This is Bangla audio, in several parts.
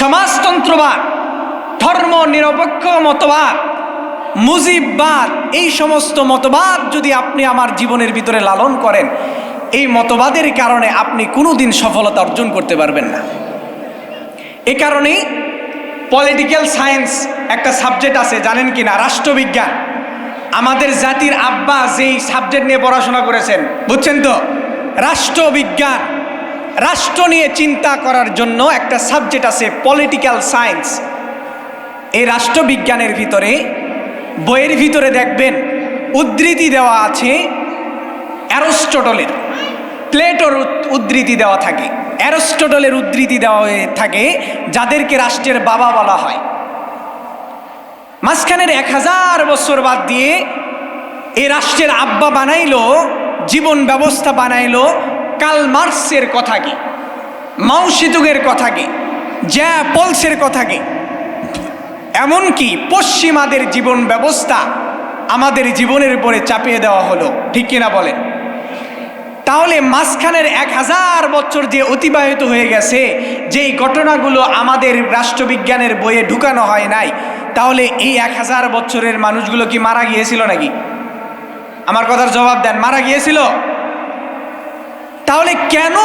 সমাজতন্ত্রবাদ, ধর্ম নিরপেক্ষ মতবাদ, মুজিববাদ, এই সমস্ত মতবাদ যদি আপনি আমার জীবনের ভিতরে লালন করেন, এই মতবাদের কারণে আপনি কোনোদিন সফলতা অর্জন করতে পারবেন না। এ কারণেই পলিটিক্যাল সায়েন্স একটা সাবজেক্ট আছে, জানেন কি না? রাষ্ট্রবিজ্ঞান। আমাদের জাতির আব্বা যেই সাবজেক্ট নিয়ে পড়াশোনা করেছেন, বুঝছেন তো? রাষ্ট্রবিজ্ঞান। রাষ্ট্র নিয়ে চিন্তা করার জন্য একটা সাবজেক্ট আছে পলিটিক্যাল সায়েন্স। এই রাষ্ট্রবিজ্ঞানের ভিতরে, বইয়ের ভিতরে দেখবেন উদ্ধৃতি দেওয়া আছে অ্যারিস্টটলের, প্লেটোর উদ্ধৃতি দেওয়া থাকে, অ্যারিস্টটলের উদ্ধৃতি দেওয়া হয়ে থাকে, যাদেরকে রাষ্ট্রের বাবা বলা হয়। মাঝখানের 1000 বছর বাদ দিয়ে এই রাষ্ট্রের আব্বা বানাইলো, জীবন ব্যবস্থা বানাইলো কার্ল মার্কসের কথা কি, মাও সেতুংয়ের কথা কি, জ্যা পলসের কথা কি, এমনকি পশ্চিমাদের জীবন ব্যবস্থা আমাদের জীবনের উপরে চাপিয়ে দেওয়া হলো, ঠিক কিনা বলেন? তাহলে মাঝখানের 1000 বছর যে অতিবাহিত হয়ে গেছে, যেই ঘটনাগুলো আমাদের রাষ্ট্রবিজ্ঞানের বইয়ে ঢুকানো হয় নাই, তাহলে এই 1000 বছরের মানুষগুলো কি মারা গিয়েছিল নাকি? আমার কথার জবাব দেন, মারা গিয়েছিল? তাহলে কেন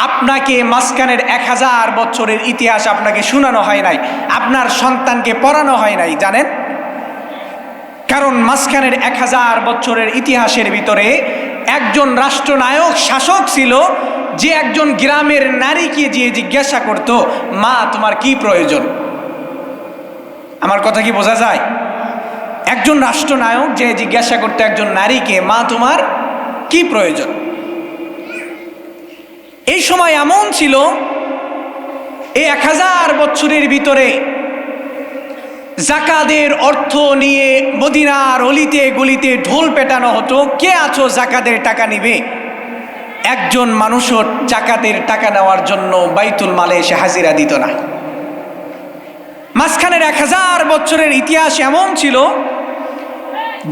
আপনাকে মাঝখানের 1000 বছরের ইতিহাস আপনাকে শোনানো হয় নাই, আপনার সন্তানকে পড়ানো হয় নাই? জানেন? কারণ মাঝখানের 1000 বছরের ইতিহাসের ভিতরে একজন রাষ্ট্রনায়ক শাসক ছিল, যে একজন গ্রামের নারীকে গিয়ে জিজ্ঞাসা করত, মা তোমার কি প্রয়োজন? আমার কথা কি বোঝা যায়? একজন রাষ্ট্রনায়ক যে জিজ্ঞাসা করতো একজন নারীকে, মা তোমার কি প্রয়োজন? এই সময় এমন ছিল, এই 1000 বছরের ভিতরে জাকাতের অর্থ নিয়ে মদিনার অলিতে গলিতে ঢোল পেটানো হতো, কে আছো জাকাতের টাকা নিবে? একজন মানুষও জাকাতের টাকা নেওয়ার জন্য বাইতুল মালে এসে হাজিরা দিত না। মাঝখানের 1000 বছরের ইতিহাস এমন ছিল,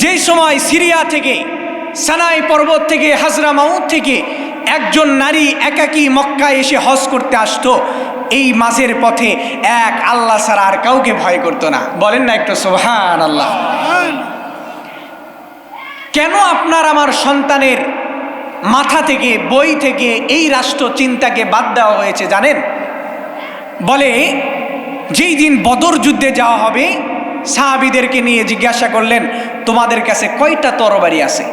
যেই সময় সিরিয়া থেকে, সানাই পর্বত থেকে, হাজরামাউত থেকে একজন নারী একাকী মক্কায় এসে হজ করতে আসতো, এই মাঝের পথে এক আল্লাহ ছাড়া আর কাউকে ভয় করতো না। বলেন না একটু সুবহানাল্লাহ। কেন আপনার আমার সন্তানের মাথা থেকে, বই থেকে এই রাষ্ট্র চিন্তাকে বাদ দেওয়া হয়েছে জানেন? বলে যেই দিন বদর যুদ্ধে যাওয়া হবে, সাহাবীদেরকে নিয়ে জিজ্ঞাসা করলেন, তোমাদের কাছে কয়টা তরবারি আছে?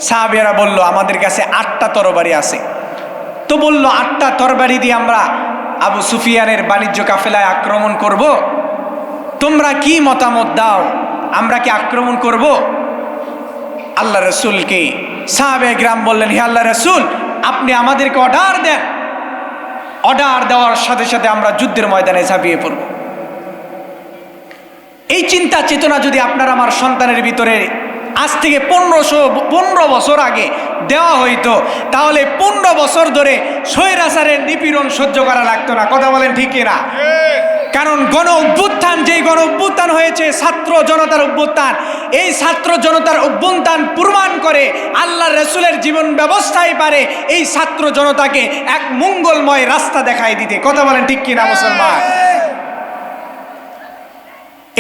সাহাবীরা বলল, আমাদের কাছে 8টা তরবারি আছে। তো বলল, 8টা তরবারি দিয়ে আমরা আবু সুফিয়ানের বাণিজ্য কাফেলায় আক্রমণ করব? তোমরা কি মতামত দাও, আমরা কি আক্রমণ করব? আল্লাহ রসুলকে সাহাবে গ্রাম বললেন, হে আল্লাহ রসুল, আপনি আমাদেরকে অর্ডার দেন, অর্ডার দেওয়ার সাথে সাথে আমরা যুদ্ধের ময়দানে ঝাঁপিয়ে পড়ব। এই চিন্তা চেতনা যদি আপনার আমার সন্তানের ভিতরে আজ থেকে 15 বছর আগে দেওয়া হইতো, তাহলে 15 বছর ধরে স্বৈরাচারের নিপীড়ন সহ্য করা লাগতো না। কথা বলেন ঠিক কিনা? কারণ গণ অভ্যুত্থান, যেই গণ অভ্যুত্থান হয়েছে ছাত্র জনতার অভ্যুত্থান, এই ছাত্র জনতার অভ্যুত্থান প্রমাণ করে আল্লাহ রসুলের জীবন ব্যবস্থাই পারে এই ছাত্র জনতাকে এক মঙ্গলময় রাস্তা দেখাই দিতে। কথা বলেন ঠিক কিনা মুসলমান?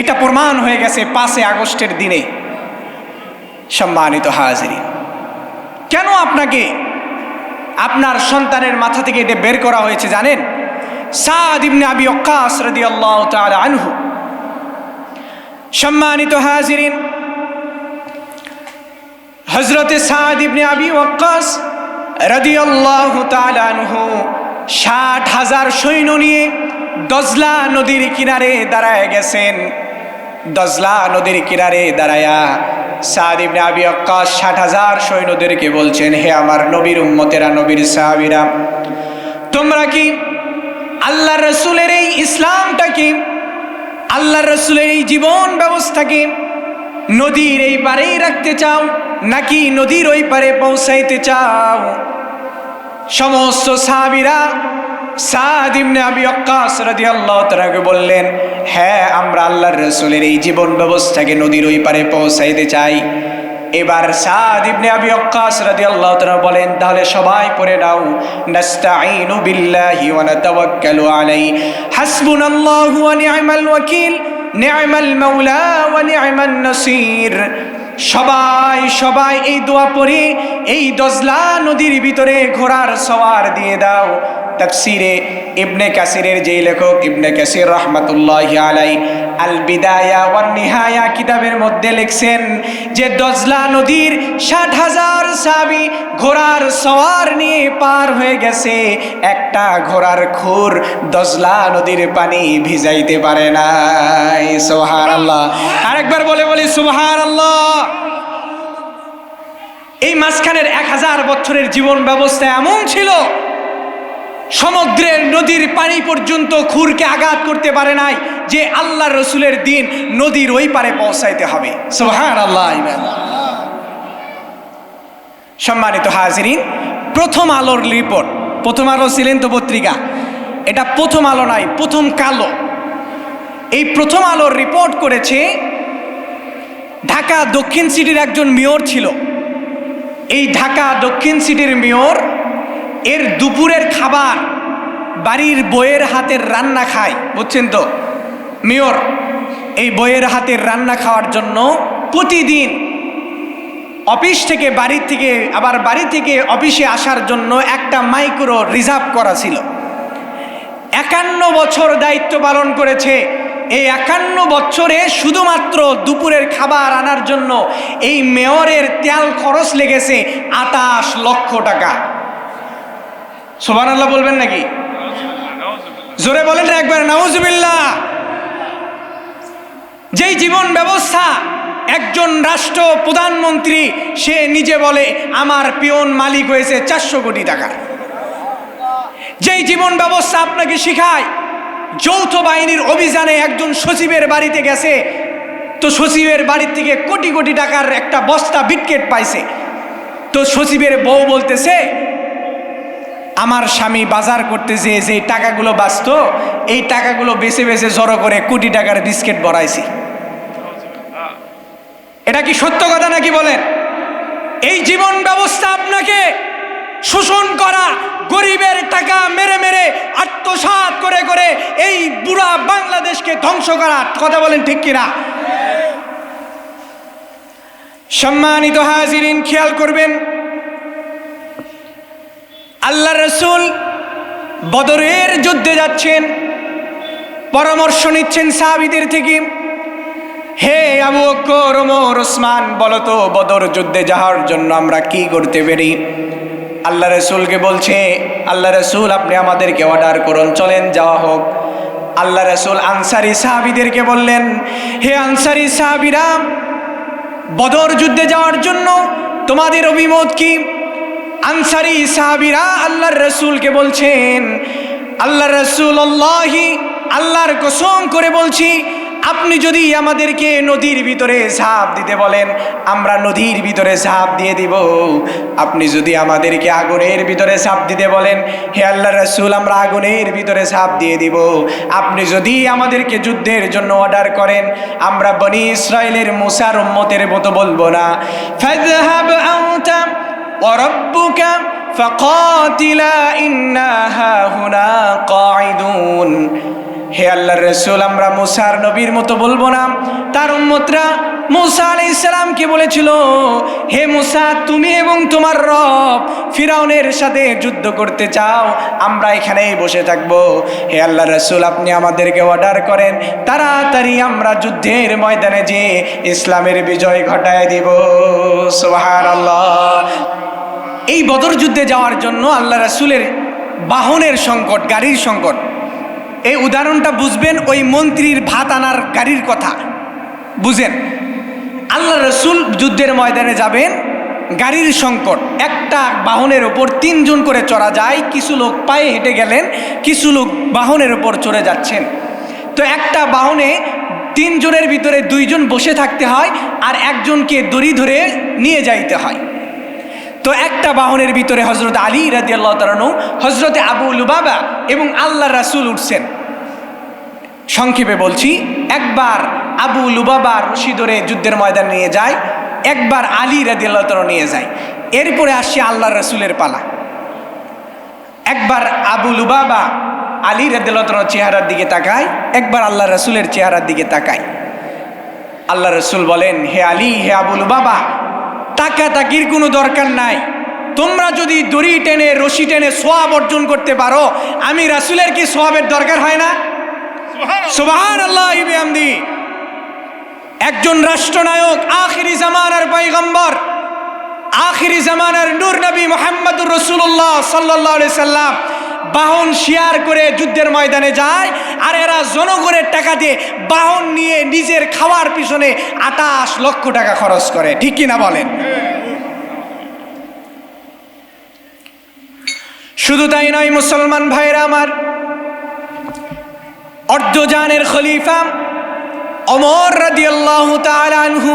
এটা প্রমাণ হয়ে গেছে 5 আগস্টের দিনে। সম্মানিত হাজিরিন, কেন আপনাকে আপনার সন্তানের মাথা থেকে এটা বের করা হয়েছে জানেন? সাদ ইবনে আবি ওয়াক্কাস রাদিয়াল্লাহু তাআলা আনহু। সম্মানিত হাজিরিন, হযরতে সাদ ইবনে আবি ওয়াক্কাস রাদিয়াল্লাহু তাআলা আনহু 60,000 সৈন্য নিয়ে দজলা নদীর কিনারে দাঁড়ায় গেছেন। দজলা নদীর কিনারে দাঁড়ায়া সাদ ইবনে আবি ওয়াক্কাস 60,000 সৈন্যদেরকে বলছেন, হে আমার নবীর উম্মতেরা, নবীর সাহাবীরা, তোমরা কি আল্লাহ রসুলের এই ইসলামটাকে, আল্লাহ রসুলের এই জীবন ব্যবস্থাকে নদীর এই পারেই রাখতে চাও, নাকি নদীর ওই পারে পৌঁছাইতে চাও? সমস্ত সাহাবীরা সাদ ইবনে আবি ওয়াক্কাস রাদিয়াল্লাহু তাআলাকে বললেন, হ্যাঁ, আমরা আল্লাহর রাসূলের এই জীবন ব্যবস্থাকে নদীর ওই পারে পৌঁছাইতে চাই। এবার সাদ ইবনে আবি ওয়াক্কাস রাদিয়াল্লাহু তাআলা বলেন, তাহলে সবাই পড়ে নাও, নাস্তাঈনু বিল্লাহি ওয়া নাতাওয়াক্কালু আলাইহি, হাসবুনাল্লাহু ওয়া নি'মাল ওয়াকিল, নি'মাল মাওলা ওয়া নি'মান নাসির। সবাই সবাই এই দোয়া পড়ি, এই দজলা নদীর ভিতরে ঘোড়ার সওয়ার দিয়ে দাও। তাফসিরে ইবনে কাসিরের যেই লেখক ইবনে কাসির রাহমাতুল্লাহি আলাইহি আল বিদায়া ওয়ান নিহায়া কিতাবের মধ্যে লিখছেন যে দজলা নদীর ৬০,০০০ সাহাবী ঘোড়ার সওয়ার নিয়ে পার হয়ে গেছে, একটা ঘোড়ার খুর দজলা নদীর পানি ভিজাইতে পারে নাই। সুবহানাল্লাহ, আরেকবার বলি সুবহানাল্লাহ। এই মাঝখানের ১০০০ বছরের জীবন ব্যবস্থা এমন ছিল, সমুদ্রের নদীর পানি পর্যন্ত খুরকে আঘাত করতে পারে নাই যে আল্লাহ রসুলের দিন নদীর ওই পারে পৌঁছাইতে হবে। সুবহানাল্লাহ। সম্মানিত হাজিরিন, প্রথম আলোর রিপোর্ট, প্রথম আলো ছিলেন তো পত্রিকা, এটা প্রথম আলো নয়, প্রথম কালো। এই প্রথম আলোর রিপোর্ট করেছে ঢাকা দক্ষিণ সিটির একজন মেয়র ছিল। এই ঢাকা দক্ষিণ সিটির মেয়র এর দুপুরের খাবার বাড়ির বইয়ের হাতের রান্না খায়, বুঝছেন তো? মেয়র এই বইয়ের হাতের রান্না খাওয়ার জন্য প্রতিদিন অফিস থেকে বাড়ি থেকে অফিসে আসার জন্য একটা মাইক্রো রিজার্ভ করা ছিল। ৫১ বছর দায়িত্ব পালন করেছে। এই ৫১ বছরে শুধুমাত্র দুপুরের খাবার আনার জন্য এই মেয়রের তেল খরচ লেগেছে ২৮ লক্ষ টাকা। সুবহানাল্লাহ বলবেন নাকি? জোরে বলেন না একবার, নাউজুবিল্লাহ। যেই জীবন ব্যবস্থা একজন রাষ্ট্র প্রধানমন্ত্রী সে নিজে বলে আমার পিয়ন মালিক হয়েছে ৪০০ কোটি টাকার। যেই জীবন ব্যবস্থা আপনাকে শিখায় যৌথ বাহিনীর অভিযানে একজন সচিবের বাড়িতে গেছে, তো সচিবের বাড়ির থেকে কোটি কোটি টাকার একটা বস্তা বিটকেট পাইছে, তো সচিবের বউ বলতেছে আমার স্বামী বাজার করতে যে টাকাগুলো বাঁচত এই টাকাগুলো বেছে বেছে জড়ো করে কোটি টাকার বিস্কিট ভরাইছি। এটা কি সত্য কথা নাকি বলেন? এই জীবন ব্যবস্থা আপনাকে শোষণ করা, গরিবের টাকা মেরে মেরে আত্মসাৎ করে করে এই বুড়া বাংলাদেশকে ধ্বংস করা, কথা বলেন ঠিক কিনা? সম্মানিত হাজিরিন, খেয়াল করবেন, আল্লাহ রসুল বদরের যুদ্ধে যাচ্ছেন, পরামর্শ নিচ্ছেন সাহাবীদের থেকে, হে আবু বকর, ওমর, ওসমান, বলো তো বদর যুদ্ধে যাওয়ার জন্য আমরা কি করতে পারি? আল্লাহ রসুলকে বলছে, আল্লাহ রসুল আপনি আমাদেরকে অর্ডার করুন, চলেন যাওয়া হোক। আল্লাহ রসুল আনসারি সাহাবীদেরকে বললেন, হে আনসারি সাহাবীরা, বদর যুদ্ধে যাওয়ার জন্য তোমাদের অভিমত কি? আনসারি সাহাবীরা আল্লাহর রসুলকে বলছেন, আল্লাহ রাসূলুল্লাহি, আল্লাহর কসম করে বলছি, আপনি যদি আমাদেরকে নদীর ভিতরে ঝাঁপ দিতে বলেন আমরা নদীর ভিতরে ঝাঁপ দিয়ে দিব। আপনি যদি আমাদেরকে আগুনের ভিতরে ঝাঁপ দিতে বলেন, হে আল্লাহর রাসূল, আমরা আগুনের ভিতরে ঝাঁপ দিয়ে দিব। আপনি যদি আমাদেরকে যুদ্ধের জন্য অর্ডার করেন, আমরা বনি ইসরাইলের মুসার উম্মতের মতো বলবো না, ফাযহাব আনতা ওয়া রাব্বুকা ফাকাতিলা ইন্না হাহুনা কাঈদুন। হে আল্লাহর রাসূল, আমরা মুসার নবীর মতো বলবো না। তার উম্মতরা মুসা আলাইহিস সালামকে বলেছিল, হে মুসা, তুমি এবং তোমার রব ফিরাউনের সাথে যুদ্ধ করতে চাও, আমরা এখানেই বসে থাকবো। হে আল্লাহর রাসূল, আপনি আমাদেরকে অর্ডার করেন, তাড়াতাড়ি আমরা যুদ্ধের ময়দানে যে ইসলামের বিজয় ঘটায় দিব। সুবহানাল্লাহ। এই বদর যুদ্ধে যাওয়ার জন্য আল্লাহ রাসূলের বাহনের সংকট, গাড়ির সংকট। এই উদাহরণটা বুঝবেন ওই মন্ত্রীর ভাত আনার গাড়ির কথা, বুঝেন। আল্লাহ রসুল যুদ্ধের ময়দানে যাবেন, গাড়ির সংকট, একটা বাহনের ওপর 3 জন করে চড়া যায়। কিছু লোক পায়ে হেঁটে গেলেন, কিছু লোক বাহনের ওপর চড়ে যাচ্ছেন। তো একটা বাহনে 3 জনের ভিতরে 2 জন বসে থাকতে হয় আর একজনকে দড়ি ধরে নিয়ে যাইতে হয়। তো একটা বাহনের ভিতরে হযরত আলী রাদিয়াল্লাহু তাআলা আনহু, হযরত আবু লুবাবা এবং আল্লাহ রাসূল উঠছেন। সংক্ষেপে বলছি, একবার আবু লুবাবা রশি ধরে যুদ্ধের ময়দানে নিয়ে যায়, একবার আলী রাদিয়াল্লাহু তাআলা নিয়ে যায়। এরপরে আসছে আল্লাহ রসুলের পালা। একবার আবু লুবাবা আলী রাদিয়াল্লাহু তাআলার চেহারার দিকে তাকায়, একবার আল্লাহ রসুলের চেহারার দিকে তাকায়। আল্লাহ রসুল বলেন, হে আলী, হে আবু লুবাবা, তাকাতাকির কোনো দরকার নাই। তোমরা যদি দড়ি টেনে রশি টেনে সোয়াব অর্জন করতে পারো, আমি রাসূলের কি সোয়াবের দরকার হয় না? সুবহানাল্লাহি ওয়া বিহামদিহি। একজন রাষ্ট্রনায়ক, আখিরি জামানার পয়গম্বর, আখিরি জামানার নূর নবী মুহাম্মদুর রাসূলুল্লাহ সাল্লাল্লাহু আলাইহি সাল্লাম বাহন শেয়ার করে যুদ্ধের ময়দানে যায়, আর এরা জনগণের টাকা দিয়ে বাহন নিয়ে নিজের খাওয়ার পিছনে 28 লক্ষ টাকা খরচ করে। ঠিক কিনা বলেন? শুধু তাই নয় মুসলমান ভাইরা আমার, অর্ধজানের খলিফা ওমর রাদিয়াল্লাহু তাআলা আনহু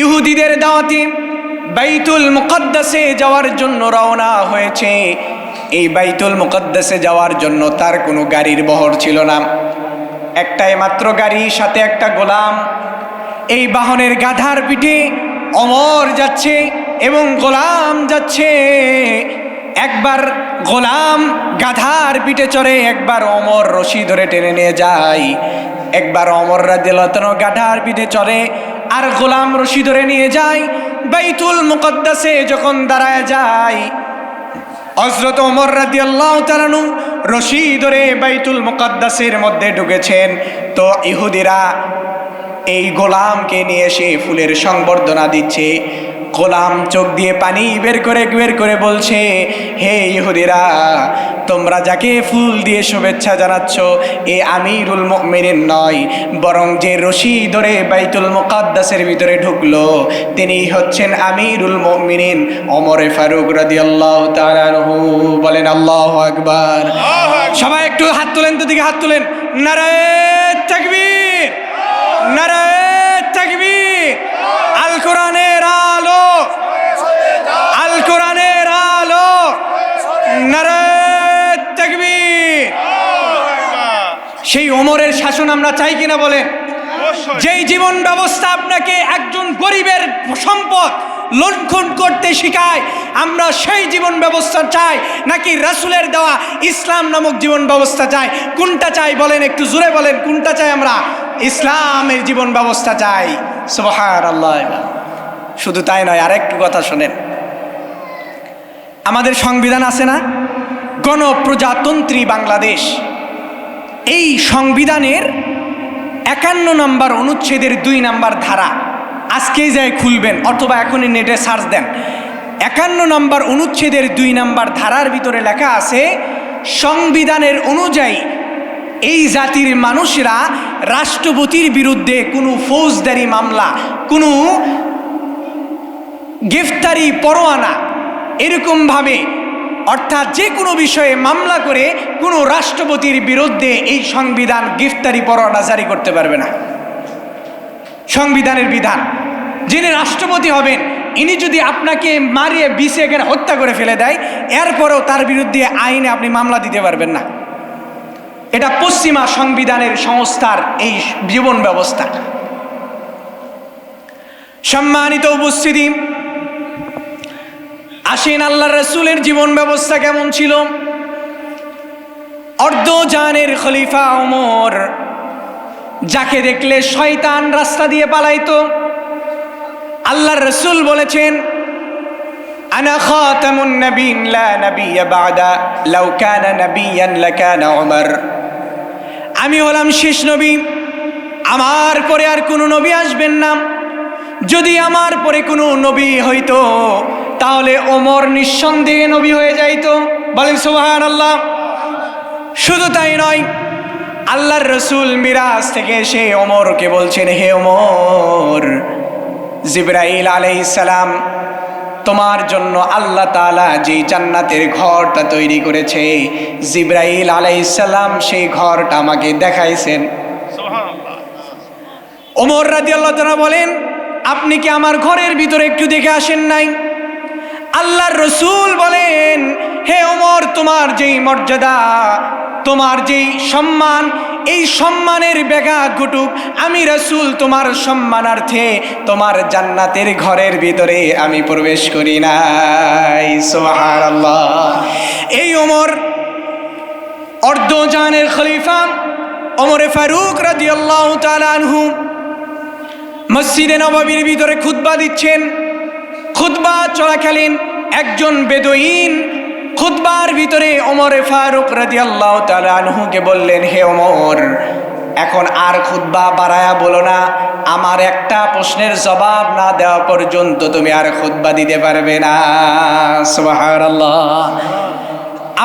ইহুদিদের দাওয়াতে বাইতুল মুকদ্দাসে যাওয়ার জন্য রওনা হয়েছে। এই বাইতুল মুকদ্দাসে যাওয়ার জন্য তার কোনো গাড়ির বহর ছিল না, একটাই মাত্র গাড়ি, সাথে একটা গোলাম। এই বাহনের গাধার পিঠে ওমর যাচ্ছে এবং গোলাম যাচ্ছে। একবার গোলাম গাধার পিঠে চড়ে, একবার ওমর রশি ধরে টেনে নিয়ে যায়। একবার ওমর রাদিয়াল্লাহু তাআলা গাধার পিঠে চড়ে আর গোলাম রশি ধরে নিয়ে যায়। বাইতুল মুকদ্দাসে যখন দাঁড়ায় যায়, হযরত ওমর রাদিয়াল্লাহু তাআলা রশি ধরে বাইতুল মুকদ্দাসের মধ্যে ঢুকেছেন। তো ইহুদিরা এই গোলামকে নিয়ে এসে ফুলের সংবর্ধনা দিচ্ছে। গোলাম চোখ দিয়ে পানি বের করে বলছে, হে ইহুদিরা, তোমরা যাকে ফুল দিয়ে শুভেচ্ছা জানাচ্ছ এ আমিরুল মুমিনিন নয়, বরং যে রশি ধরে বাইতুল মুকদ্দাসের ভিতরে ঢুকলো তিনি হচ্ছেন আমিরুল মুমিনিন ওমর ফারুক রাদিয়াল্লাহু তাআলা আনহু। বলেন আল্লাহু আকবার। সবাই একটু হাত তুলেন, তো দিকে হাত তুলেন। নারায়ে তাকবীর, নারায়ে তাকবীর। আল কোরআনের আলো, আল কোরআনের আলো, নারায়ে তাকবীর। সেই ওমরের শাসন আমরা চাই কিনা বলেন? যেই জীবন ব্যবস্থা আপনাকে একজন গরিবের সম্পদ লুণ্ঠন করতে শেখায়, আমরা সেই জীবন ব্যবস্থা চাই নাকি রাসূলের দেওয়া ইসলাম নামক জীবন ব্যবস্থা চাই? কোনটা চাই বলেন? একটু জোরে বলেন, কোনটা চাই আমরা? ইসলামের জীবন ব্যবস্থা চাই। সুবহানাল্লাহ। শুধু তাই নয়, আরেকটু কথা শোনেন। আমাদের সংবিধান আছে না, গণপ্রজাতন্ত্রী বাংলাদেশ। এই সংবিধানের 51 নম্বর অনুচ্ছেদের 2 নম্বর ধারা, আজকেই যাই খুলবেন অথবা এখনই নেটে সার্চ দেন। 51 নম্বর অনুচ্ছেদের 2 নম্বর ধারার ভিতরে লেখা আছে, সংবিধানের অনুযায়ী এই জাতির মানুষরা রাষ্ট্রপতির বিরুদ্ধে কোনো ফৌজদারি মামলা, কোনো গ্রেফতারি পরোয়ানা, এরকমভাবে অর্থাৎ যে কোনো বিষয়ে মামলা করে কোনো রাষ্ট্রপতির বিরুদ্ধে এই সংবিধান গ্রেফতারি পরোয়ানা জারি করতে পারবে না। সংবিধানের বিধান, যিনি রাষ্ট্রপতি হবেন ইনি যদি আপনাকে মারিয়ে বিছে এখানে হত্যা করে ফেলে দেয়, এরপরেও তার বিরুদ্ধে আইনে আপনি মামলা দিতে পারবেন না। এটা পশ্চিমা সংবিধানের সংস্থার এই জীবন ব্যবস্থা। সম্মানিত উপস্থিতি, আসেন আল্লাহ রাসূলের জীবন ব্যবস্থা কেমন ছিল। অর্ধজানের খলিফা ওমর, যাকে দেখলে শয়তান রাস্তা দিয়ে পালাইতো। আল্লাহর রাসূল বলেছেন, আনা খাতামুন নবিয়্যিন লা নবিয়্য বা'দা, লাউ কানা নবিয়্যান লাকানা ওমর। আমি হলাম শেষ নবী, আমার পরে আর কোনো নবী আসবেন না। যদি আমার পরে কোনো নবী হইতো তাহলে ওমর নিঃসন্দেহে নবী হয়ে যাইতো। বলেন সুবহানাল্লাহ। শুধু তাই নয়, আল্লাহর রাসূল মিরাজ থেকে এসে ওমরকে বলছেন, হে ওমর, জিবরাইল আলাইহিস সালাম তোমার জন্য আল্লাহ তাআলা যে জান্নাতের ঘরটা তৈরি করেছে, জিবরাইল আলাইহিস সালাম সেই ঘরটা আমাকে দেখাইছেন। সুবহানাল্লাহ। ওমর রাদিয়াল্লাহু তাআলা বলেন, আপনি কি আমার ঘরের ভিতরে একটু দেখে আসেন নাই? আল্লাহর রাসূল বলেন, হে ওমর, তোমার যেই মর্যাদা, তোমার যেই সম্মান, এই সম্মানের ব্যাঘাত ঘটুক, আমি রাসূল তোমার সম্মানার্থে তোমার জান্নাতের ঘরের ভিতরে আমি প্রবেশ করি নাই। সুবহানাল্লাহ। এই ওমর অর্ধজানের খলিফা ওমরে ফারুক রাদিয়াল্লাহু তাআলা আনহু মসজিদে নববীর ভিতরে খুতবা দিচ্ছেন। খুতবা চলাকালীন একজন বেদুইন খুতবার ভিতরে ওমরে ফারুক রাদিয়াল্লাহু তাআলা আনহুকে বললেন, হে ওমর, এখন আর খুতবা বাড়ায়া বলো না, আমার একটা প্রশ্নের জবাব না দেওয়া পর্যন্ত তুমি আর খুতবা দিতে পারবে না। সুবহানাল্লাহ।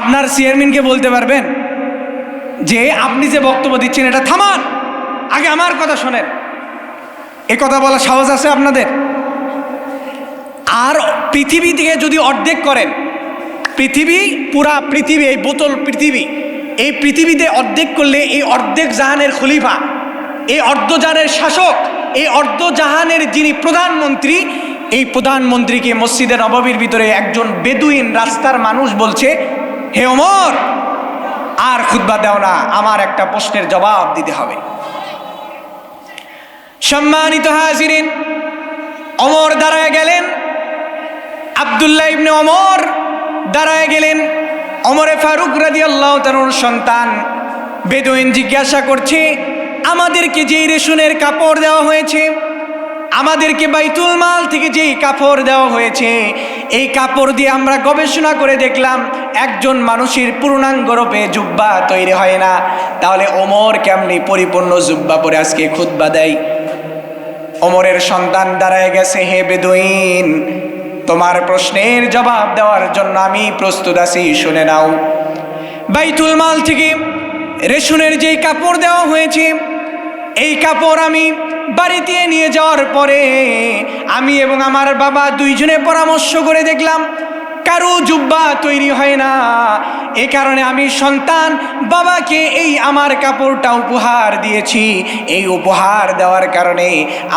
আপনার চেয়ারম্যানকে বলতে পারবেন যে আপনি যে বক্তব্য দিচ্ছেন এটা থামান, আগে আমার কথা শোনেন, এ কথা বলার সাহস আছে আপনাদের? আর পৃথিবী থেকে যদি অর্ধেক করেন, পৃথিবী পুরা পৃথিবী, এই বোতল পৃথিবী, এই পৃথিবীতে অর্ধেক করলে এই অর্ধেক জাহানের খলিফা, এই অর্ধজাহানের শাসক, এই অর্ধজাহানের যিনি প্রধানমন্ত্রী, এই প্রধানমন্ত্রীকে মসজিদে নববীর ভিতরে একজন বেদুইন রাস্তার মানুষ বলছে, হে ওমর, আর খুতবা দাও না, আমার একটা প্রশ্নের জবাব দিতে হবে। সম্মানিত হাজিরিন, ওমর দাঁড়ায় গেলেন, আব্দুল্লাহ ইবনে ওমর দাঁড়ায় গেলেন। ওমরে ফারুক রাদিয়াল্লাহু তাআলার সন্তান বেদুইন জিজ্ঞাসা করছে, আমাদেরকে যেই রেশনের কাপড় দেওয়া হয়েছে, আমাদেরকে বাইতুল মাল থেকে যেই কাপড় দেওয়া হয়েছে, এই কাপড় দিয়ে আমরা গবেষণা করে দেখলাম একজন মানুষের পূর্ণাঙ্গ রূপে জুব্বা তৈরি হয় না, তাহলে ওমর কেমনি পরিপূর্ণ জুব্বা পরে আজকে খুতবা দেয়? ওমরের সন্তান দাঁড়ায় গেছে, হে বেদুইন, তোমার প্রশ্নের জবাব দেওয়ার জন্য আমি প্রস্তুত আছি, শুনে নাও। বাইতুল মাল থেকে রেশনের যেই কাপড় দেওয়া হয়েছে, এই কাপড় আমি বাড়িতে নিয়ে যাওয়ার পরে আমি এবং আমার বাবা দুইজনে পরামর্শ করে দেখলাম কারো জুব্বা তৈরি হয় না। এই কারণে আমি সন্তান বাবাকে এই আমার কাপড়টা উপহার দিয়েছি। এই উপহার দেওয়ার কারণে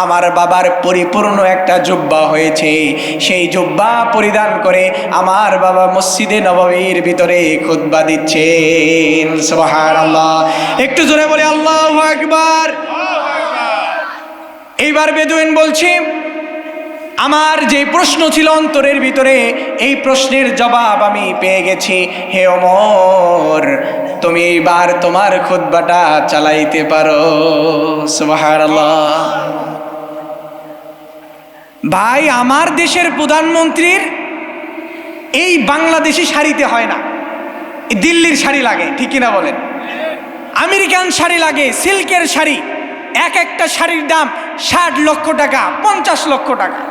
আমার বাবার পরিপূর্ণ একটা জুব্বা হয়েছে। সেই জুব্বা পরিধান করে আমার বাবা মসজিদে নববীর ভিতরে খুতবা দিচ্ছেন। সুবহানাল্লাহ। একটু জোরে বলে আল্লাহু আকবার। এইবার বেদুইন বলছি, আমার যে প্রশ্ন ছিল অন্তরের ভিতরে, এই প্রশ্নের জবাব আমি পেয়ে গেছি। হে ওমর, তুমি এইবার তোমার খুতবাটা চালাইতে পারো। সুবহানাল্লাহ। ভাই, আমার দেশের প্রধানমন্ত্রীর এই বাংলাদেশি শাড়িতে হয় না, দিল্লির শাড়ি লাগে, ঠিক কিনা বলেন? আমেরিকান শাড়ি লাগে, সিল্কের শাড়ি, এক একটা শাড়ির দাম 60 লক্ষ টাকা, 50 লক্ষ টাকা।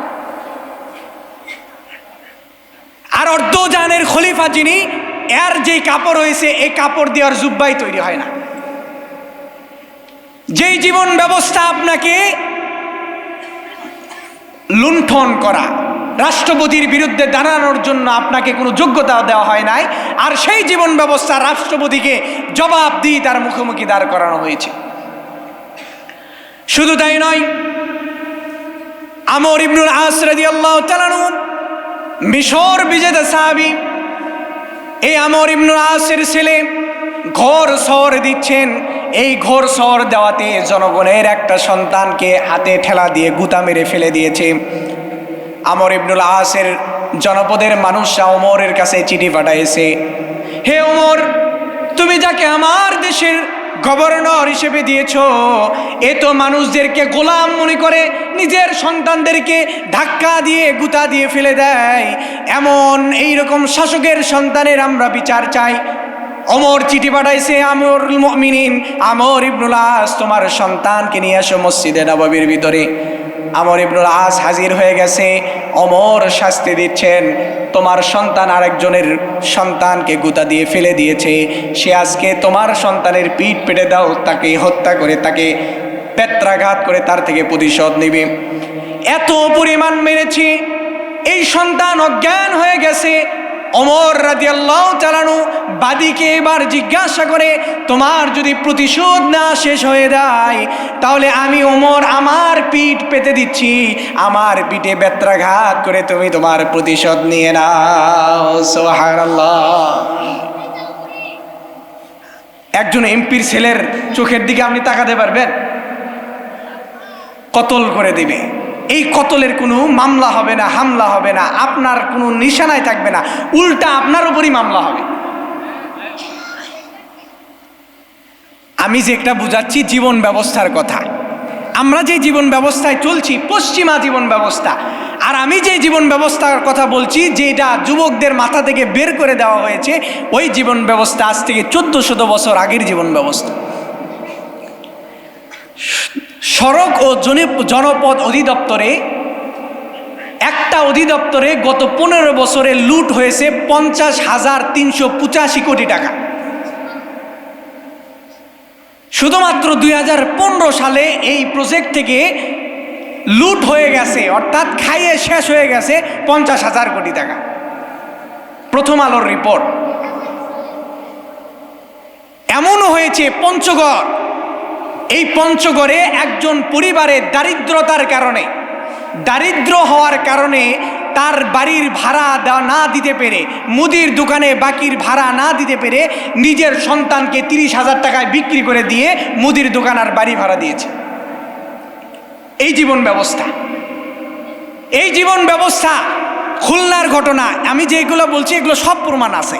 আর অর্ধজাহানের খলিফা যিনি, এর যেই কাপড় হয়েছে, এই কাপড় দেওয়ার জুব্বাই তৈরি হয় না। যেই জীবন ব্যবস্থা আপনাকে লুণ্ঠন করা, রাষ্ট্রপতির বিরুদ্ধে দাঁড়ানোর জন্য আপনাকে কোনো যোগ্যতা দেওয়া হয় নাই, আর সেই জীবন ব্যবস্থা রাষ্ট্রপতিকে জবাব দিয়ে তার মুখোমুখি দাঁড় করানো হয়েছে। শুধু তাই নয়, আমর ইবনুল আস রাদিয়াল্লাহু তাআলা আনহু মিশর বিজেতা সাহাবী, এই আমর ইবনুল আসের ছেলে ঘোর শহর দিচ্ছেন। এই ঘোর শহর দেওয়াতে জনগণের একটা সন্তানকে হাতে ঠেলা দিয়ে গুতা মেরে ফেলে দিয়েছে। আমর ইবনুল আসের জনপদের মানুষরা ওমরের কাছে চিঠি পাঠাইছে, হে ওমর, তুমি যাকে আমার দেশের গভর্নর হিসেবে দিয়েছ, এ তো মানুষদেরকে গোলাম মনে করে নিজের সন্তানদেরকে ধাক্কা দিয়ে গুতা দিয়ে ফেলে দেয়। এমন এইরকম শাসকের সন্তানের আমরা বিচার চাই। ওমর চিঠি পাঠাইছে, আমরুল মুমিনিন আমর ইবনুল আস, তোমার সন্তানকে নিয়ে আসো মসজিদে নববীর ভিতরে। আমর ইবনুল আস হাজির হয়ে গেছে। ওমর শাস্তি দিচ্ছেন, তোমার সন্তান আরেকজনের সন্তানকে গুতা দিয়ে ফেলে দিয়েছে, সে আজকে তোমার সন্তানের পিঠ পেটে দাও, তাকে হত্যা করে, তাকে পেত্রাঘাত করে তার থেকে প্রতিশোধ নেবে। এত পরিমাণ মেরেছি, এই সন্তান অজ্ঞান হয়ে গেছে। ওমর রাদিয়াল্লাহু তাআলা আনহু বাদীকে এবার জিজ্ঞাসা করে, তোমার যদি প্রতিশোধ না শেষ হয়ে যায়, তাহলে আমি ওমর আমার পিঠ পেতে দিচ্ছি, আমার পিঠে বেত্রাঘাত করে তুমি তোমার প্রতিশোধ নিয়ে নাও। সুবহানাল্লাহ। একজন এমপির ছেলের চোখের দিকে আপনি তাকাতে পারবেন? কতল করে দিবে। এই কতলের কোনো মামলা হবে না, হামলা হবে না, আপনার কোনো নিশানায় থাকবে না, উল্টা আপনার উপরই মামলা হবে। আমি যে একটা বুঝাচ্ছি জীবন ব্যবস্থার কথা, আমরা যে জীবন ব্যবস্থায় চলছি পশ্চিমা জীবন ব্যবস্থা, আর আমি যে জীবন ব্যবস্থার কথা বলছি যেটা যুবকদের মাথা থেকে বের করে দেওয়া হয়েছে, ওই জীবন ব্যবস্থা আজ থেকে 1400 বছর আগের জীবন ব্যবস্থা। সড়ক ও জনপথ অধিদপ্তরে একটা অধিদপ্তরে গত 15 বছরে লুট হয়েছে 50,385 কোটি টাকা। শুধুমাত্র 2015 সালে এই প্রজেক্ট থেকে লুট হয়ে গেছে, অর্থাৎ খাইয়ে শেষ হয়ে গেছে 50,000 কোটি টাকা। প্রথম আলোর রিপোর্ট। এমনও হয়েছে পঞ্চগড়, এই পঞ্চগড়ে একজন পরিবারের দারিদ্রতার কারণে, দারিদ্র হওয়ার কারণে তার বাড়ির ভাড়া না দিতে পেরে, মুদির দোকানে বাকির ভাড়া না দিতে পেরে নিজের সন্তানকে 30,000 টাকায় বিক্রি করে দিয়ে মুদির দোকান আর বাড়ি ভাড়া দিয়েছে। এই জীবন ব্যবস্থা, এই জীবন ব্যবস্থা খুলনার ঘটনা। আমি যেগুলো বলছি এগুলো সব প্রমাণ আছে,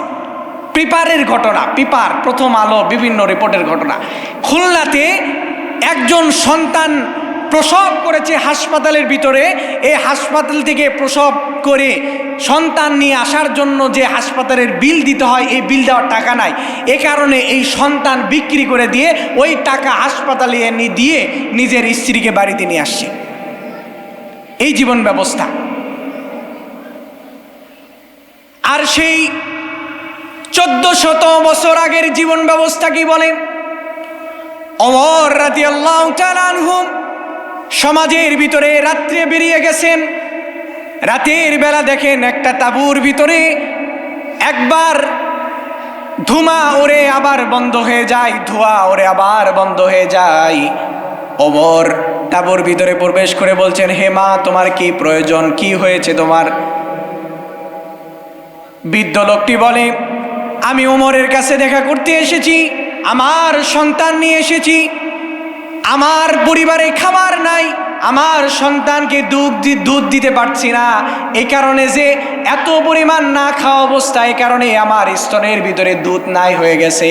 পেপারের ঘটনা, পেপার, প্রথম আলো, বিভিন্ন রিপোর্টের ঘটনা। খুলনাতে একজন সন্তান প্রসব করেছে হাসপাতালের ভিতরে। এই হাসপাতাল থেকে প্রসব করে সন্তান নিয়ে আসার জন্য যে হাসপাতালের বিল দিতে হয়, এই বিল দেওয়ার টাকা নাই। এ কারণে এই সন্তান বিক্রি করে দিয়ে ওই টাকা হাসপাতালে দিয়ে নিজের স্ত্রীকে বাড়িতে নিয়ে আসছে। এই জীবন ব্যবস্থা। আর সেই 1400 বছর আগের জীবন ব্যবস্থা কি বলে? ওমর রাদিয়াল্লাহু তাআলা আনহু সমাজের ভিতরে রাত্রে বেরিয়ে গেছেন। রাতের বেলা দেখেন একটা তাঁবুর ভিতরে একবার ধোঁয়া ওরে আবার বন্ধ হয়ে যায়, ধোঁয়া ওরে আবার বন্ধ হয়ে যায়। ওমর তাঁবুর ভিতরে প্রবেশ করে বলছেন, হে মা, তোমার কি প্রয়োজন, কি হয়েছে তোমার? বৃদ্ধ লোকটি বলে, আমি ওমরের কাছে দেখা করতে এসেছি, আমার সন্তান নিয়ে এসেছি, আমার পরিবারে খাবার নাই, আমার সন্তানকে দুধ দিতে পারছি না, এই কারণে যে এত পরিমাণ না খাওয়া অবস্থা, এই কারণে আমার স্তনের ভিতরে দুধ নাই হয়ে গেছে।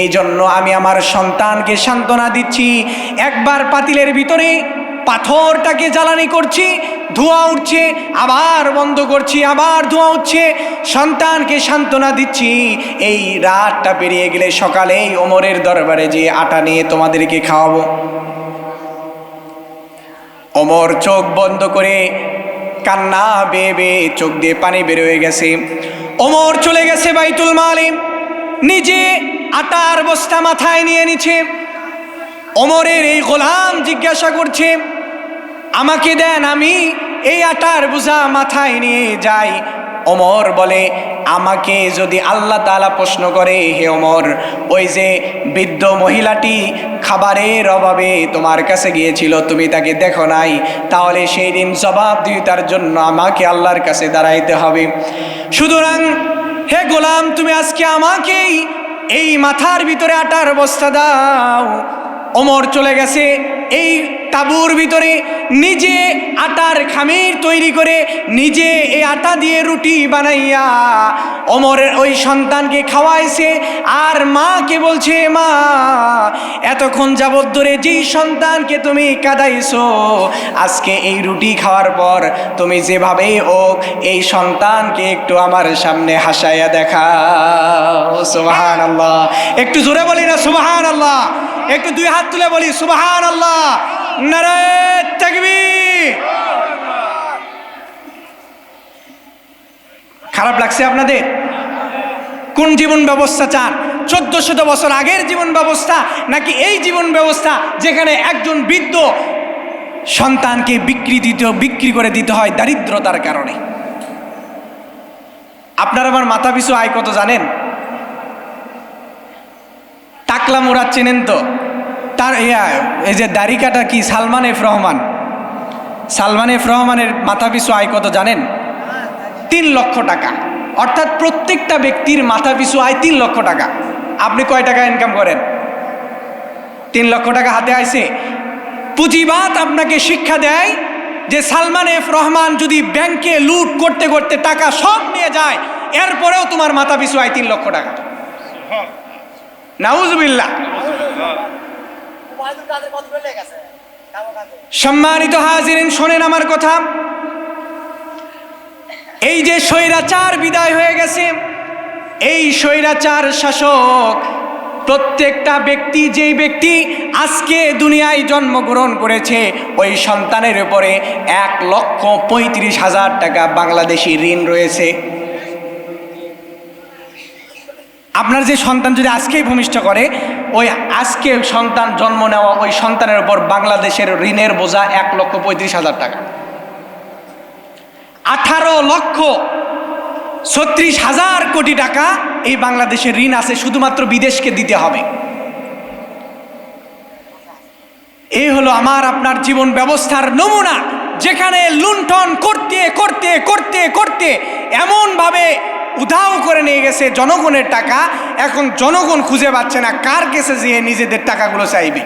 এই জন্য আমি আমার সন্তানকে সান্ত্বনা দিচ্ছি। একবার পাতিলের ভিতরে পাথরটাকে জ্বালানি করছি, ধোঁয়া উঠছে, আবার বন্ধ করছি, আবার ধোঁয়া উঠছে, সন্তানকে সান্ত্বনা দিচ্ছি। এই রাতটা পেরিয়ে গেলে সকালেই ওমরের দরবারে যে আটা নিয়ে তোমাদেরকে খাওয়াবো। ওমর চোখ বন্ধ করে কান্না বেয়ে বেয়ে চোখ দিয়ে পানি বের হয়ে গেছে। ওমর চলে গেছে বাইতুল মালে, নিজে আটার বস্তা মাথায় নিয়ে নিচ্ছে। ওমরের এই গোলাম জিজ্ঞাসা করছে, আমাকে দেন, আমি এই আটার বোঝা মাথায় নিয়ে যাই। ওমর বলে, আমাকে যদি আল্লাহ তাআলা প্রশ্ন করে, হে ওমর, ওই যে বৃদ্ধ মহিলাটি খাবারের অভাবে তোমার কাছে গিয়েছিল, তুমি তাকে দেখো নাই, তাহলে সেই দিন জবাবদিহিতার জন্য আমাকে আল্লাহর কাছে দাঁড়াইতে হবে। সুতরাং হে গোলাম, তুমি আজকে আমাকেই এই মাথার ভিতরে আটার বস্তা দাও। ওমর চলে গেছে এই তাঁবুর ভিতরে, নিজে আটার খামির তৈরি করে নিজে এই আটা দিয়ে রুটি বানাইয়া ওমরের ওই সন্তানকে খাওয়াইছে। আর মাকে বলছে, মা, এতক্ষণ যাবত ধরে যেই সন্তানকে তুমি কাঁদাইছো, আজকে এই রুটি খাওয়ার পর তুমি যেভাবে হোক এই সন্তানকে একটু আমার সামনে হাসাইয়া দেখাও। সুবহানাল্লাহ। একটু জোরে বলি না সুবহানাল্লাহ? একটু দুই হাত তুলে বলি সুবহানাল্লাহ। নারে তাকবীর। খারাপ লাগছে আপনাদের? কোন জীবন ব্যবস্থা চান? 1400 বছর আগের জীবন ব্যবস্থা, নাকি এই জীবন ব্যবস্থা যেখানে একজন বৃদ্ধ সন্তানকে বিক্রি করে দিতে হয় দারিদ্রতার কারণে? আপনার আমার মাথা পিছু আয় কত জানেন? টাকলা মুরাদ চেনেন তো? তার এই যে দাড়ি কাটা কি সালমান এফ রহমান, সালমান এফ রহমানের মাথা পিছু আয় কত জানেন? 3 লক্ষ টাকা। অর্থাৎ প্রত্যেকটা ব্যক্তির মাথা পিছু আয় 3 লক্ষ টাকা। আপনি কয় টাকা ইনকাম করেন? 3 লক্ষ টাকা হাতে আইছে। পুঁজিবাদ আপনাকে শিক্ষা দেয় যে সালমান এফ রহমান যদি ব্যাংকে লুট করতে করতে টাকা সব নিয়ে যায়, এরপরেও তোমার মাথা পিছু আয় 3 লক্ষ টাকা। নাউজুবিল্লাহ। সম্মানিত হাজিরিন, শোনেন আমার কথা। এই যে স্বৈরাচার বিদায় হয়ে গেছে, এই স্বৈরাচার শাসক প্রত্যেকটা ব্যক্তি, যেই ব্যক্তি আজকে দুনিয়ায় জন্মগ্রহণ করেছে, ওই সন্তানের উপরে 1,35,000 টাকা বাংলাদেশি ঋণ রয়েছে। আপনার যে সন্তান যদি আজকেই ভূমিষ্ঠ করে, ওই আজকে সন্তান জন্ম নেওয়া ওই সন্তানের উপর বাংলাদেশের ঋণের বোঝা 1,35,000 টাকা। 18,36,000 কোটি টাকা এই বাংলাদেশের ঋণ আছে, শুধুমাত্র বিদেশকে দিতে হবে। এই হলো আমার আপনার জীবন ব্যবস্থার নমুনা, যেখানে লুণ্ঠন করতে করতে করতে করতে এমনভাবে উধাও করে নিয়ে গেছে জনগণের টাকা। এখন জনগণ খুঁজে পাচ্ছে না কার কাছে যেয়ে নিজেদের টাকাগুলো চাইবে।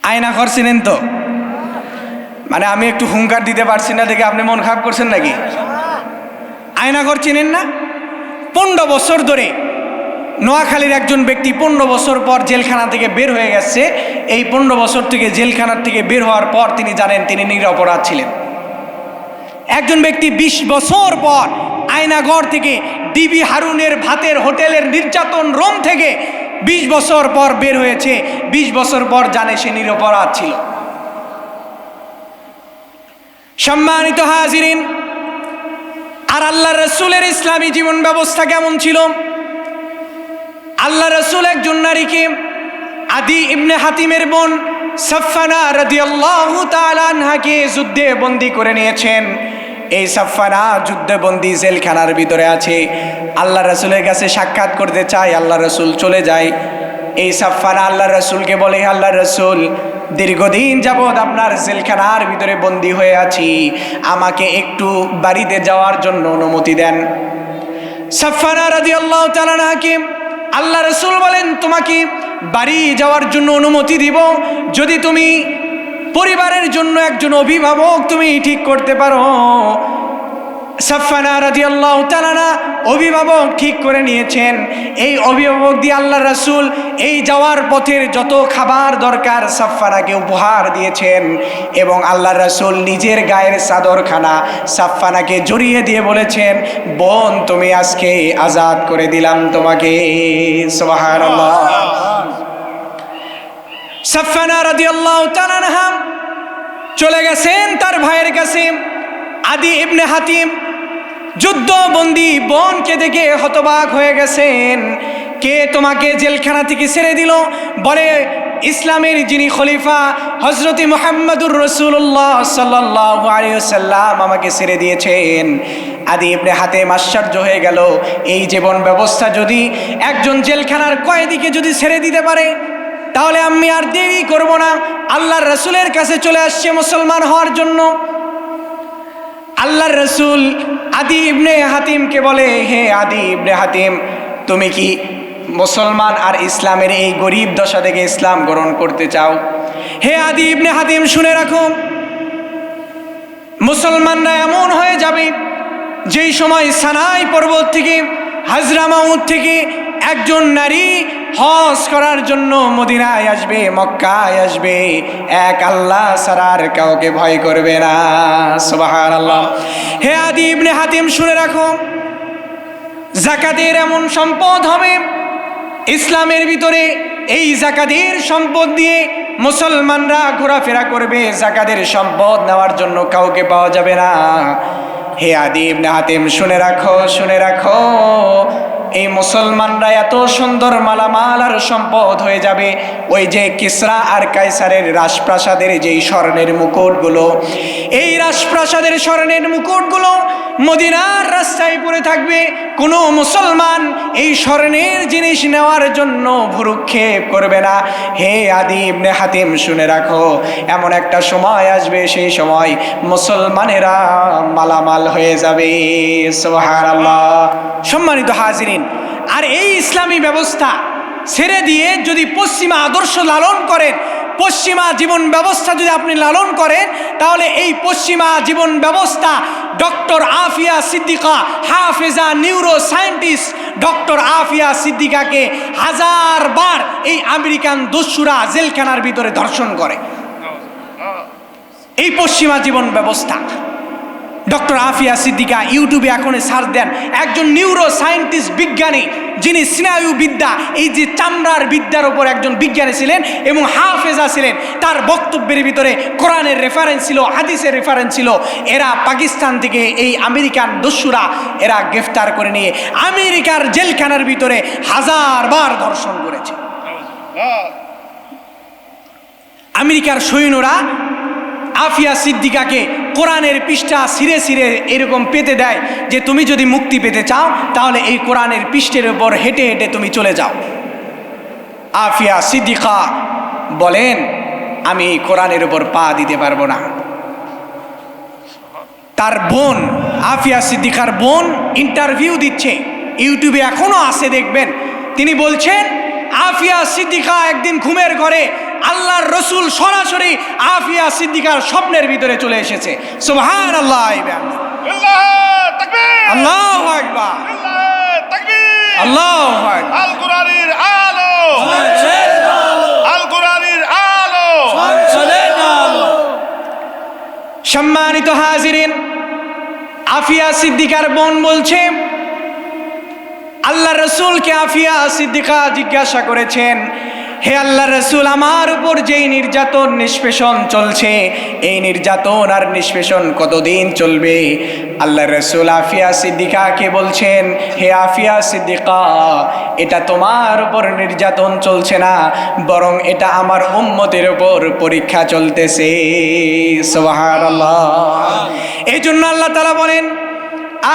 আয়নাঘর চিনেন তো? মানে আমি একটু হুঙ্কার দিতে পারছি না দেখে আপনি মন খারাপ করছেন নাকি? আয়নাঘর চিনেন না? 15 বছর ধরে নোয়াখালীর একজন ব্যক্তি 15 বছর পর জেলখানা থেকে বের হয়ে গেছে। এই 15 বছর থেকে জেলখানার থেকে বের হওয়ার পর তিনি জানেন তিনি নিরপরাধ ছিলেন। একজন ব্যক্তি 20 বছর পর আয়নাঘর থেকে, ডিবি হারুনের ভাতের হোটেলের নির্যাতন রোম থেকে 20 বছর পর বের হয়েছে। 20 বছর পর জানে সে নিরপরাধ ছিল। সম্মানিত হাজিরিন, আর আল্লাহ রসুলের ইসলামী জীবন ব্যবস্থা কেমন ছিল? আল্লাহ রসুল একজন নারীকে, আদি ইবনে হাতিমের বোন সাফফানা রাদিয়াল্লাহু তাআলা আনহাকে যুদ্ধে বন্দী করে নিয়েছেন। এই সাফফানা যুদ্ধবন্দী জেলখানার ভিতরে আছে। আল্লাহ রসুলের কাছে সাক্ষাৎ করতে চায়, আল্লাহ রসুল চলে যায়। এই সাফফানা আল্লাহ রসুলকে বলে, আল্লাহ রসুল, দীর্ঘদিন যাবৎ আপনার জেলখানার ভিতরে বন্দী হয়ে আছি, আমাকে একটু বাড়িতে যাওয়ার জন্য অনুমতি দেন। সাফফানা রাদিয়াল্লাহু তাআলা আনহাকে আল্লাহ রসুল বলেন, তোমাকে বাড়ি যাওয়ার জন্য অনুমতি দিব যদি তুমি পরিবারের জন্য একজন অভিভাবক তুমি ঠিক করতে পারো। সাফফানা রাদিয়াল্লাহু তাআলা অভিভাবক ঠিক করে নিয়েছেন। এই অভিভাবক দিয়ে আল্লাহ রাসূল এই যাওয়ার পথের যত খাবার দরকার সাফফানাকে উপহার দিয়েছেন, এবং আল্লাহ রাসূল নিজের গায়ের চাদরখানা সাফফানাকে জড়িয়ে দিয়ে বলেছেন, বোন, তুমি আজকে আজাদ করে দিলাম তোমাকে। সুবহানাল্লাহ। সাফফানা রাদিয়াল্লাহু তাআলা আনহা চলে গেছেন তার ভাইয়ের কাছে। আদি ইবনে হাতিম যুদ্ধবন্দী বোনকে দেখে হতবাক হয়ে গেছেন। কে তোমাকে জেলখানা থেকে ছেড়ে দিল? বলে, ইসলামের যিনি খলিফা হযরত মুহাম্মদুর রাসূলুল্লাহ সাল্লাল্লাহু আলাইহি ওয়াসাল্লাম আমাকে ছেড়ে দিয়েছেন। আদি ইবনে হাতিম আশ্চর্য হয়ে গেল, এই জীবন ব্যবস্থা যদি একজন জেলখানার কয়েদিকে যদি ছেড়ে দিতে পারে, তাহলে আমি আর দেরি করব না, আল্লাহর রাসূলের কাছে চলে আসছে মুসলমান হওয়ার জন্য। আল্লাহর রাসূল আদি ইবনে হাতিমকে বলে, হে আদি ইবনে হাতিম, তুমি কি মুসলমান আর ইসলামের এই গরিব দশা থেকে ইসলাম গ্রহণ করতে চাও? হে আদি ইবনে হাতিম, শুনে রাখো, মুসলমানরা এমন হয়ে যাবে যেই সময় সানাই পর্বত থেকে, হাজরামাউত থেকে একজন নারী হজ করার জন্য মদিনায় আসবে, মক্কায় আসবে, এক আল্লাহ ছাড়া আর কাউকে ভয় করবে না। সুবহানাল্লাহ। হে আদি ইবনে হাতিম, শুনে রাখো, যাকাতের এমন সম্পদ হবে ইসলামের ভিতরে, এই যাকাতের সম্পদ দিয়ে মুসলমানরা ঘোরাফেরা করবে, যাকাতের সম্পদ নেওয়ার জন্য কাউকে পাওয়া যাবে না। হে আদি ইবনে হাতিম, শুনে রাখো, শুনে রাখো, এই মুসলমানরা এত সুন্দর মালামাল আর সম্পদ হয়ে যাবে, ওই যে কিসরা আর কায়সারের রাজপ্রাসাদের যেই স্বর্ণের মুকুটগুলো, এই রাজপ্রাসাদের স্বর্ণের মুকুটগুলো মদিনার রাস্তায় পড়ে থাকবে, কোনো মুসলমান এই স্বর্ণের জিনিস নেওয়ার জন্য ভ্রুক্ষেপ করবে না। হে আদি ইবনে হাতিম, শুনে রাখো, এমন একটা সময় আসবে, সেই সময় মুসলমানেরা মালামাল হয়ে যাবে। সুবহানাল্লাহ। সম্মানিত হাজিরিন, আর এই ইসলামী ব্যবস্থা ছেড়ে দিয়ে যদি পশ্চিমা আদর্শ লালন করেন, পশ্চিমা জীবন ব্যবস্থা যদি আপনি লালন করেন, তাহলে এই পশ্চিমা জীবন ব্যবস্থা doctor Afia Siddika, হাফেজা neuro scientist doctor Afia সিদ্দিকাকে 1000 বার এই আমেরিকান দস্যুরা জেলখানার ভিতরে ধর্ষণ করে। এই পশ্চিমা জীবন ব্যবস্থা ডক্টর আফিয়া সিদ্দিকা, ইউটিউবে এখন সার্চ দেন, একজন নিউরো সায়েন্টিস্ট বিজ্ঞানী, যিনি স্নায়ু বিদ্যা, এই যে চামড়ার বিদ্যার উপর একজন বিজ্ঞানী ছিলেন এবং হাফেজা ছিলেন। তার বক্তব্যের ভিতরে কোরআনের রেফারেন্স ছিল, হাদিসের রেফারেন্স ছিল। এরা পাকিস্তান থেকে এই আমেরিকান দস্যুরা এরা গ্রেফতার করে নিয়ে আমেরিকার জেলখানার ভিতরে 1000 বার ধর্ষণ করেছে। আমেরিকার সৈন্যরা আফিয়া সিদ্দিকাকে কোরআনের পৃষ্ঠা ছিঁড়ে ছিঁড়ে এরকম পেতে দেয় যে তুমি যদি মুক্তি পেতে চাও তাহলে এই কোরআনের পৃষ্ঠের উপর হেঁটে হেঁটে তুমি চলে যাও। আফিয়া সিদ্দিকা বলেন, আমি এই কোরআনের উপর পা দিতে পারবো না। তার বোন, আফিয়া সিদ্দিকার বোন ইন্টারভিউ দিচ্ছে, ইউটিউবে এখনো আছে, দেখবেন। তিনি বলছেন, আফিয়া সিদ্দিকা একদিন ঘুমের ঘরে আল্লাহর রসুল সরাসরি আফিয়া সিদ্দিকার স্বপ্নের ভিতরে চলে এসেছে। সুবহানাল্লাহ, আল্লাহু আকবার, আল্লাহু আকবার। আল কুরআনের আলো, আল কুরআনের আলো। সম্মানিত হাজিরিন, আফিয়া সিদ্দিকার বোন বলছে, আল্লাহ রসুলকে আফিয়া সিদ্দিকা জিজ্ঞাসা করেছেন, হে আল্লাহ রসুল, আমার উপর যেই নির্যাতন নিষ্পেষণ চলছে, এই নির্যাতন আর নিষ্পেষণ কতদিন চলবে? আল্লাহ রসুল আফিয়া সিদ্দিকাকে বলছেন, হে আফিয়া সিদ্দিকা, এটা তোমার উপর নির্যাতন চলছে না, বরং এটা আমার উম্মতের উপর পরীক্ষা চলতেছে। সুবহানাল্লাহ। এই জন্য আল্লাহ তাআলা বলেন,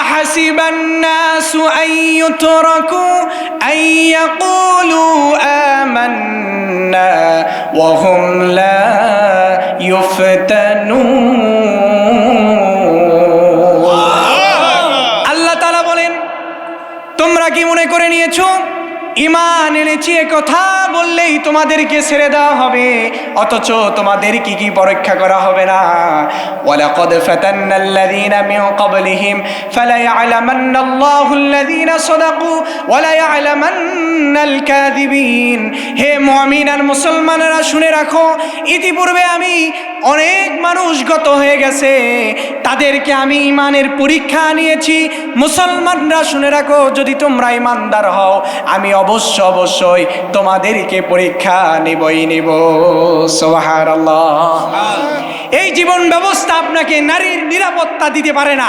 أحسب الناس أن يتركوا أن يقولوا آمنا وهم لا يفتنون। আল্লাহ তাআলা বলেন, তোমরা কি মনে করে নিয়েছো ঈমান এনেছি এ কথা বললেই তোমাদেরকে ছেড়ে দেওয়া হবে, অথচ তোমাদের কি কি পরীক্ষা করা হবে না? ওয়ালাকাদ ফাতান্নাল্লাযীনা মিন ক্বাবলিহিম ফালায়া'লামান্নাল্লাহুল্লাযীনা সাদাকু ওয়ালায়া'লামান্নাল কাযিবিন। হে মুমিন আর মুসলমানেরা, শুনে রাখো, ইতিপূর্বে আমি অনেক মানুষ গত হয়ে গেছে, তাদেরকে আমি ঈমানের পরীক্ষা নিয়েছি। মুসলমানরা শুনে রাখো, যদি তোমরা ঈমানদার হও, আমি অবশ্যই তোমাদেরকে পরীক্ষা নিবই নিব। সুবহানাল্লাহ। এই জীবন ব্যবস্থা আপনাকে নারীর নিরাপত্তা দিতে পারে না,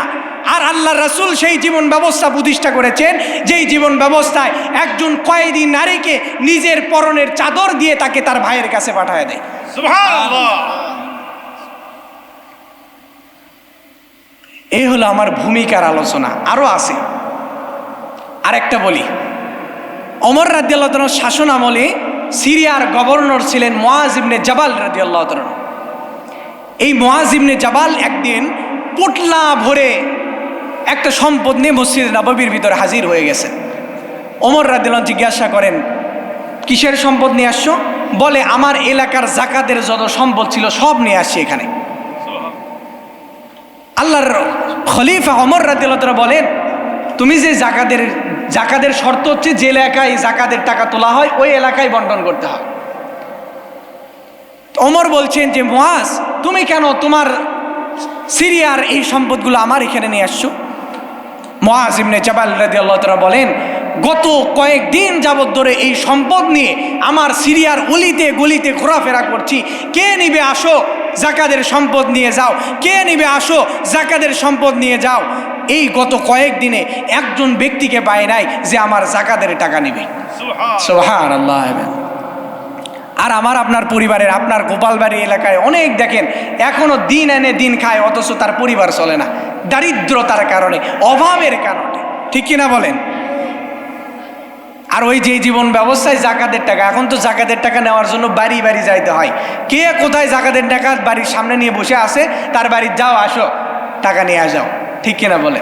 আর আল্লাহ রাসূল সেই জীবন ব্যবস্থা প্রতিষ্ঠা করেছেন, যেই জীবন ব্যবস্থায় একজন কয়েদি নারীকে নিজের পরনের চাদর দিয়ে তাকে তার ভাইয়ের কাছে পাঠিয়ে দেয়। সুবহানাল্লাহ। এই হলো আমার ভূমিকার আলোচনা, আরো আছে। আরেকটা বলি, ওমর রাদিয়াল্লাহু তাআলার শাসন আমলে সিরিয়ার গভর্নর ছিলেন মুআজ ইবনে জাবাল রাদিয়াল্লাহু তাআলা। এই মুআজ ইবনে জাবাল একদিন পোটলা ভরে একটা সম্পদ নিয়ে মসজিদ নববীর ভিতরে হাজির হয়ে গেছেন। ওমর রাদিয়াল্লাহু জিজ্ঞাসা করেন, কিসের সম্পদ নিয়ে আসছো? বলে, আমার এলাকার যাকাতের যত সম্পদ ছিল সব নিয়ে আসছি এখানে। আল্লাহর খলিফা ওমর রাদিয়াল্লাহু তাআলা বলেন, তুমি যে জাকাতের শর্ত হচ্ছে যে এলাকায় জাকাতের টাকা তোলা হয় ওই এলাকায় বন্টন করতে হয়। ওমর বলছেন যে, মুআজ, তুমি কেন তোমার সিরিয়ার এই সম্পদগুলো আমার এখানে নিয়ে আসছো? মুআজ ইবনে জাবাল রাদিয়াল্লাহু তাআলা বলেন, গত কয়েকদিন যাবত ধরে এই সম্পদ নিয়ে আমার সিরিয়ার অলিতে গলিতে ঘোরাফেরা করছি। কে নিবে আসো, জাকাতের সম্পদ নিয়ে যাও, কে নিবে আসো, জাকাতের সম্পদ নিয়ে যাও। এই গত কয়েকদিনে একজন ব্যক্তিকে পায় নাই যে আমার জাকাতের টাকা নিবে। সুবহানাল্লাহ। আর আমার আপনার পরিবারের, আপনার গোপালবাড়ি এলাকায় অনেক দেখেন এখনো দিন এনে দিন খায়, অথচ তার পরিবার চলে না। দারিদ্রতার কারণে, অভাবের কারণে, ঠিক কিনা বলেন? আর ওই যে জীবন ব্যবস্থায় জাকাতের টাকা, এখন তো জাকাতের টাকা নেওয়ার জন্য বাড়ি বাড়ি যাইতে হয়। কে কোথায় জাকাতের টাকা বাড়ির সামনে নিয়ে বসে আছে, তার বাড়ি যাও, আসো টাকা নিয়ে যাও, ঠিক কিনা বলেন?